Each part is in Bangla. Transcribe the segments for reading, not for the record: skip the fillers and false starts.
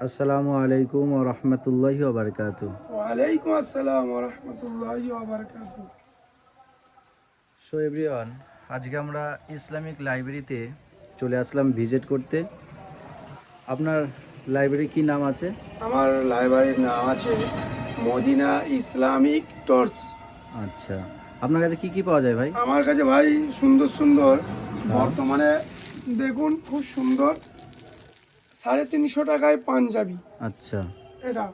আসসালামু আলাইকুম ওয়া রাহমাতুল্লাহি ওয়া বারাকাতুহু। ওয়ালাইকুম আসসালাম ওয়া রাহমাতুল্লাহি ওয়া বারাকাতুহু। সো এভরিওয়ান, আজকে আমরা ইসলামিক লাইব্রেরিতে চলে আসলাম ভিজিট করতে। আপনার লাইব্রেরি কি নাম আছে? আমার লাইব্রেরির নাম আছে মদিনা ইসলামিক টর্চ। আচ্ছা, আপনার কাছে কি কি পাওয়া যায় ভাই? আমার কাছে ভাই সুন্দর সুন্দর হ্যাঁ। বর্তমানে দেখুন খুব সুন্দর 350 টাকায় পাঞ্জাবি। আচ্ছা, এটা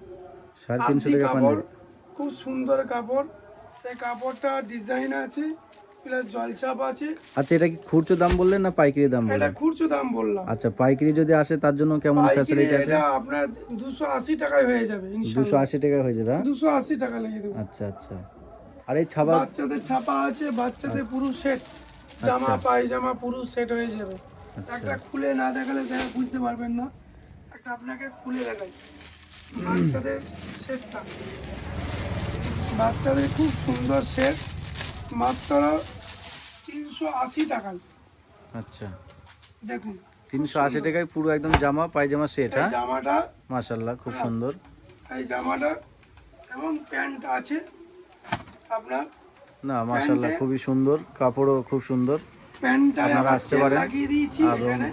350 আদি টাকা কাপড়, পাঞ্জাবি। খুব সুন্দর কাপড়। এই কাপড়টা ডিজাইন আছে প্লাস জলছাপ আছে। আচ্ছা, এটা কি খুচরো দাম বললেন না পাইকারি দাম এটা বললেন? খুচরো দাম বললাম। আচ্ছা, পাইকারি যদি আসে তার জন্য কেমন পাইকারি ফ্যাসিলিটি আছে? এটা আপনার 280 টাকায় হয়ে যাবে ইনশাআল্লাহ। 280 টাকা হয়ে যাবে, হ্যাঁ? 280 টাকা লেগে দেবো। আচ্ছা আচ্ছা। আর এই ছাপা? বাচ্চাদের ছাপা আছে, বাচ্চাদের পুরো সেট, জামা আচ্ছা পায়জামা পুরো সেট হয়ে যাবে। আচ্ছা একটা খুলে না দেখালে দেখা বুঝতে পারবেন না। একটা আপনাকে খুলে দেখাই বাচ্চাদের সেটটা। বাচ্চাদের খুব সুন্দর সেট, মাত্র 380 টাকায়। আচ্ছা, দেখুন 380 টাকায় পুরো একদম জামা পায়জামা সেট, এই হ্যাঁ? জামাটা, মাশাআল্লাহ, খুব হ্যাঁ, সুন্দর। এই জামাটা এবং প্যান্ট আছে আপনার। না, মাশাআল্লাহ, খুবই সুন্দর, কাপড়ও খুব সুন্দর। প্যান্টটায় আপনারা আবার আসতে সেল পারেন লাগিয়ে দিয়েছি এবং এখানে।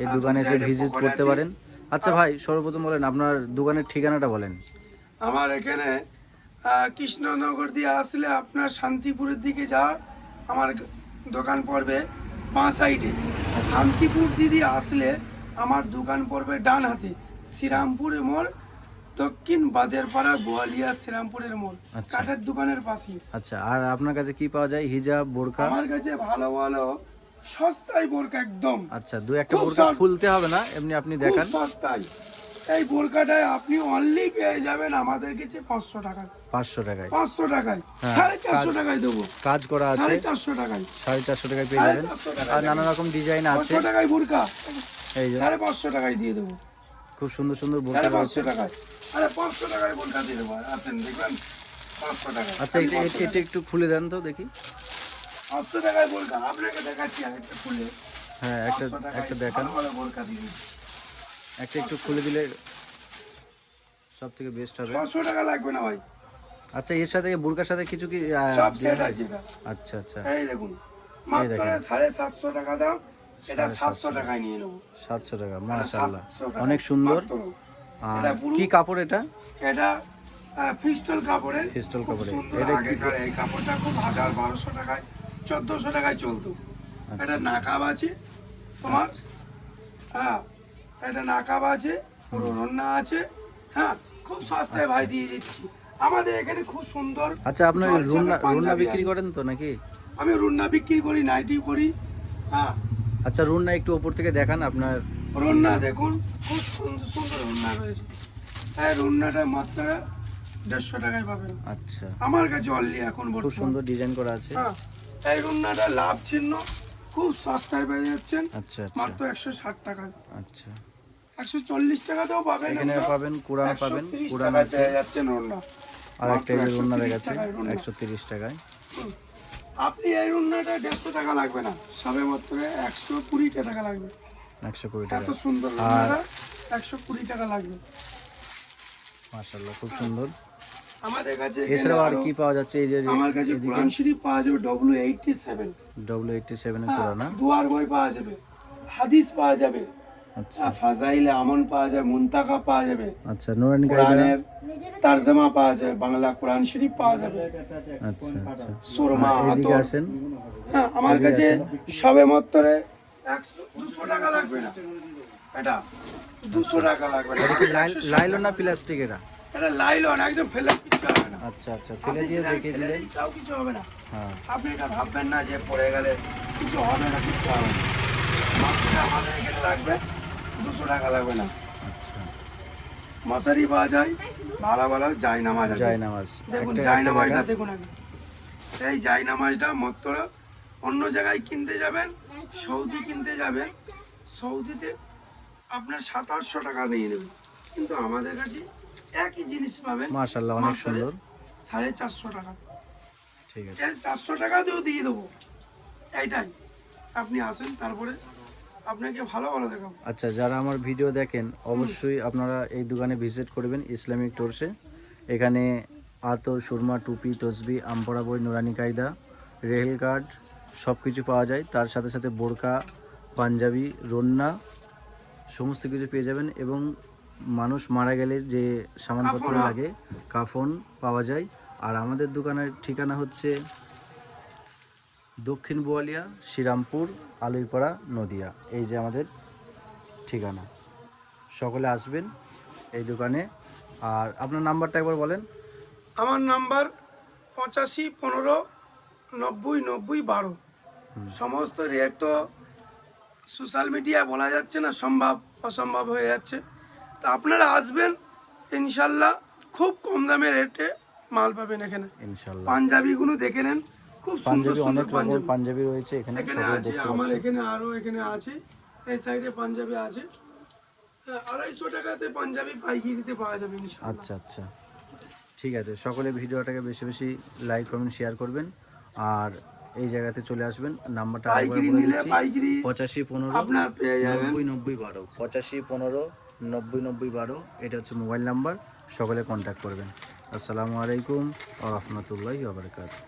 এই আর দোকানে দু এসে সাইডে ভিজিট পকেট করতে আছে। পারেন। আচ্ছা ভাই, সর্বপ্রথম বলেন আপনার দোকানের ঠিকানাটা বলেন। আমার এখানে কৃষ্ণনগর দিয়ে আসলে আপনার শান্তিপুরের দিকে আমার দোকান পড়বে বাঁ সাইডে। শান্তিপুর দিয়ে আসলে আমার দোকান পড়বে ডান হাতে, শ্রীরামপুরের মোড়, দক্ষিণ বাদেরপাড়া বোয়ালিয়া শ্রীরামপুরের মোড়, আচ্ছা কাঠের দোকানের পাশে। আচ্ছা, আর আপনার কাছে কি পাওয়া যায়? হিজাব, বোরকা? আমার কাছে ভালো ভালো সস্তায় বোরকা একদম। আচ্ছা, দু একটা খুব বোরকা সস্তা, খুলতে হবে না, এমনি আপনি খুব দেখান। সস্তায়। এই বোরকাটায় আপনি অনলি পেয়ে যাবেন আমাদের কাছে 500 টাকায়। 500 টাকায়? 500 টাকায়, হ্যাঁ, 450 টাকায় দেবো। কাজ করা আছে, 450 টাকায়, 450 টাকায় পেয়ে যাবেন। 450 টাকায় আর নানা দেখুন। রকম ডিজাইন আছে। 500 টাকায় বোরকা, এই যে 550 টাকায় দিয়ে দেবো। খুব সুন্দর সুন্দর বোরকা রয়েছে। 550 টাকায়, আরে 500 টাকায় বোরকা দিয়ে দেবো। আসেন দেখবেন 500 টাকায়। আচ্ছা, এটা এটা এটা একটু খুলে দেন তো দেখি। 500 টাকায় বোরকা আপনাকে দেখাচ্ছি আরেকটা খুলে। হ্যাঁ, 500 টাকায় একটা দেখান। ভালো ভালো বোরকা দিয়ে দিচ্ছি। একটা একটু খুলে দিলে সব থেকে বেস্ট হবে। 600 টাকা লাগবে না ভাই, আচ্ছা, এর সাথে বোরকার সাথে কিছু কি সব দেয়া সেট হয়? আছে এটা। আচ্ছা আচ্ছা, এই দেখুন মাত্র দেখেন। 750 টাকা দাম। এটা 750 700 টাকায় নিয়ে নেবো। 700 টাকা, এটা মাশাআল্লাহ, 700 টাকা অনেক সুন্দর। মাত্র। আর এটা পুরো, কি কাপড় এটা? এটা ফিস্টল কাপড়ের, ক্রিস্টাল খুব কাপড়ে? সুন্দর। এটা কি? আগেকার এই কাপড়টা খুব 1000-1200 টাকায়, 1400 টাকায় চলতো। আচ্ছা এটা নাকাব আছে তোমার, হ্যাঁ, এটা নাকাব আছে, পুরো রন্না আছে, হ্যাঁ, খুব সস্তায় ভাই দিয়ে দিচ্ছি। আমাদের এখানে খুব সুন্দর। আচ্ছা, আপনার জলছাপের রুন্না রুন্না পাঞ্জাবি বিক্রি আছে। করেন তো নাকি? আমি রুন্না বিক্রি করি, নাইটি করি, হ্যাঁ। আচ্ছা, রুন্না একটু উপর থেকে দেখান আপনার। রন্না দেখুন খুব সুন্দর সুন্দর রন্না রয়েছে। এই রন্নাটা মাত্র 150 টাকায় পাবেন আচ্ছা, আমার কাছে অনলি এখন খুব বর্তমান। সুন্দর ডিজাইন করা আছে। হ্যাঁ, এই রন্নাটা লাভ চিহ্ন, খুব সস্তায় পেয়ে যাচ্ছেন আচ্ছা আচ্ছা মাত্র 160 টাকায়। আচ্ছা, 140 টাকাতেও পাবেন, এখানে পাবেন কোরআন, পাবেন 130 কোরআন টাকায় আছে। পেয়ে যাচ্ছেন রন্না। আর একটা এই যে রুন্না 130 দেখাচ্ছে টাকায় রুন্না। 130 টাকায়। হুম। আপনি এই রুন্নাটা 150 টাকা লাগবে না, সবে মাত্র 120 টাকা লাগবে। 120 এত টাকা। সুন্দর আর রুন্নাটা 120 টাকা লাগবে। মাশাআল্লাহ, খুব সুন্দর। আমাদের কাছে এখানে এছাড়াও আর আরো, কি পাওয়া যাচ্ছে? এই যে আমার কাছে এদিকে কোরআন শরীফ পাওয়া যাবে W87, W87 এর হ্যাঁ, কোরআন, না? দুয়ার বই পাওয়া যাবে, হাদিস পাওয়া যাবে, আচ্ছা ফাজাইলে আমল পাওয়া যাবে, মুনতাকা পাওয়া যাবে, আচ্ছা, নুরানি কারিগর। কোরআনের তরজমা পাওয়া যাবে, বাংলা কোরআন শরীফ পাওয়া যাবে, আচ্ছা আচ্ছা, সুরমা, এদিকে আতর। আসেন। হ্যাঁ, আমার কাছে সবে মাত্র 200 টাকা লাগবে না, এটা 200 টাকা লাগবে না। এটা কি লাইলন না প্লাস্টিক এটা? এটা লাইলন, একদম ফেলে কিছু হবে না। আচ্ছা আচ্ছা, ফেলে আপনি দিয়ে যদি দেখিয়ে ফেলে দিলেন। দিই তাও কিছু হবে না। হ্যাঁ, আপনি এটা ভাববেন না যে পড়ে গেলে কিছু হবে না, কিছু হবে না। মাত্র আমাদের এখানে লাগবে 200 টাকা লাগবে না। আচ্ছা, মশারি পাওয়া যায়, ভালো ভালো জায়নামাজ আছে। জায়নামাজ। দেখুন একটা জায়নামাজটা দেখান। দেখুন আগে। এই জায়নামাজটা মাত্র অন্য জায়গায় কিনতে যাবেন, সৌদি কিনতে যাবেন, সৌদিতে আপনার 700-800 টাকা নিয়ে নেবে, কিন্তু আমাদের কাছে একই জিনিস পাবেন মাশাআল্লাহ, অনেক মাত্র সুন্দর। 450 টাকা। ঠিক আছে। এই 400 টাকা দিয়েও দিয়ে দেবো, এইটাই। আপনি আসেন, তারপরে আপনাকে ভালো ভালো দেখাবো। আচ্ছা, যারা আমার ভিডিও দেখেন অবশ্যই আপনারা এই দোকানে ভিজিট করবেন, ইসলামিক টোর্সে। এখানে আতর, সুরমা, টুপি, তসবি, আমপরা বই, নুরানি কায়দা, রেল কার্ড সব কিছু পাওয়া যায়। তার সাথে সাথে বোরকা, পাঞ্জাবি, রন্না সমস্ত কিছু পেয়ে যাবেন। এবং মানুষ মারা গেলে যে সামানপত্র কাফন। লাগে, কাফন পাওয়া যায়। আর আমাদের দোকানের ঠিকানা হচ্ছে দক্ষিণ বোয়ালিয়া, শ্রীরামপুর, আলুইপাড়া, নদিয়া। এই যে আমাদের ঠিকানা। সকলে আসবেন এই দোকানে। আর আপনার নাম্বারটা একবার বলেন। আমার নাম্বার 8515909012। সমস্ত রেট তো সোশ্যাল মিডিয়া বলা যাচ্ছে না, সম্ভব অসম্ভব হয়ে যাচ্ছে। তা আপনারা আসবেন, ইনশাল্লাহ খুব কম দামে রেটে মাল পাবেন এখানে। ইনশাল্লাহ। পাঞ্জাবিগুলো দেখে নেন, খুব সুন্দর পাঞ্জাবি সুন্দর অনেক রকম পাঞ্জাবি পাঞ্জাবি রয়েছে এখানে, এখানে সকলে আছে। দেখতে আমার পাচ্ছেন। এখানে আরো এখানে আছে, এই সাইডে পাঞ্জাবি আছে। 250 টাকাতে পাঞ্জাবি পাইকারিতে পাওয়া যাবে ইনশাল্লাহ। আচ্ছা আচ্ছা, ঠিক আছে। সকলে ভিডিওটাকে বেশি বেশি লাইক, কমেন্ট, শেয়ার করবেন। আর এই জায়গাতে চলে আসবেন। নাম্বারটা আরেকবার পাইকারি বলে নিলে দিচ্ছি, পাইকারি 8515 আপনার পেয়ে যাবেন। 909012, 8515 909012। এটা হচ্ছে মোবাইল নাম্বার। সকলে কন্ট্যাক্ট করবেন। আসসালামু আলাইকুম ওয়া রাহমাতুল্লাহি ওয়া বারাকাতুহু।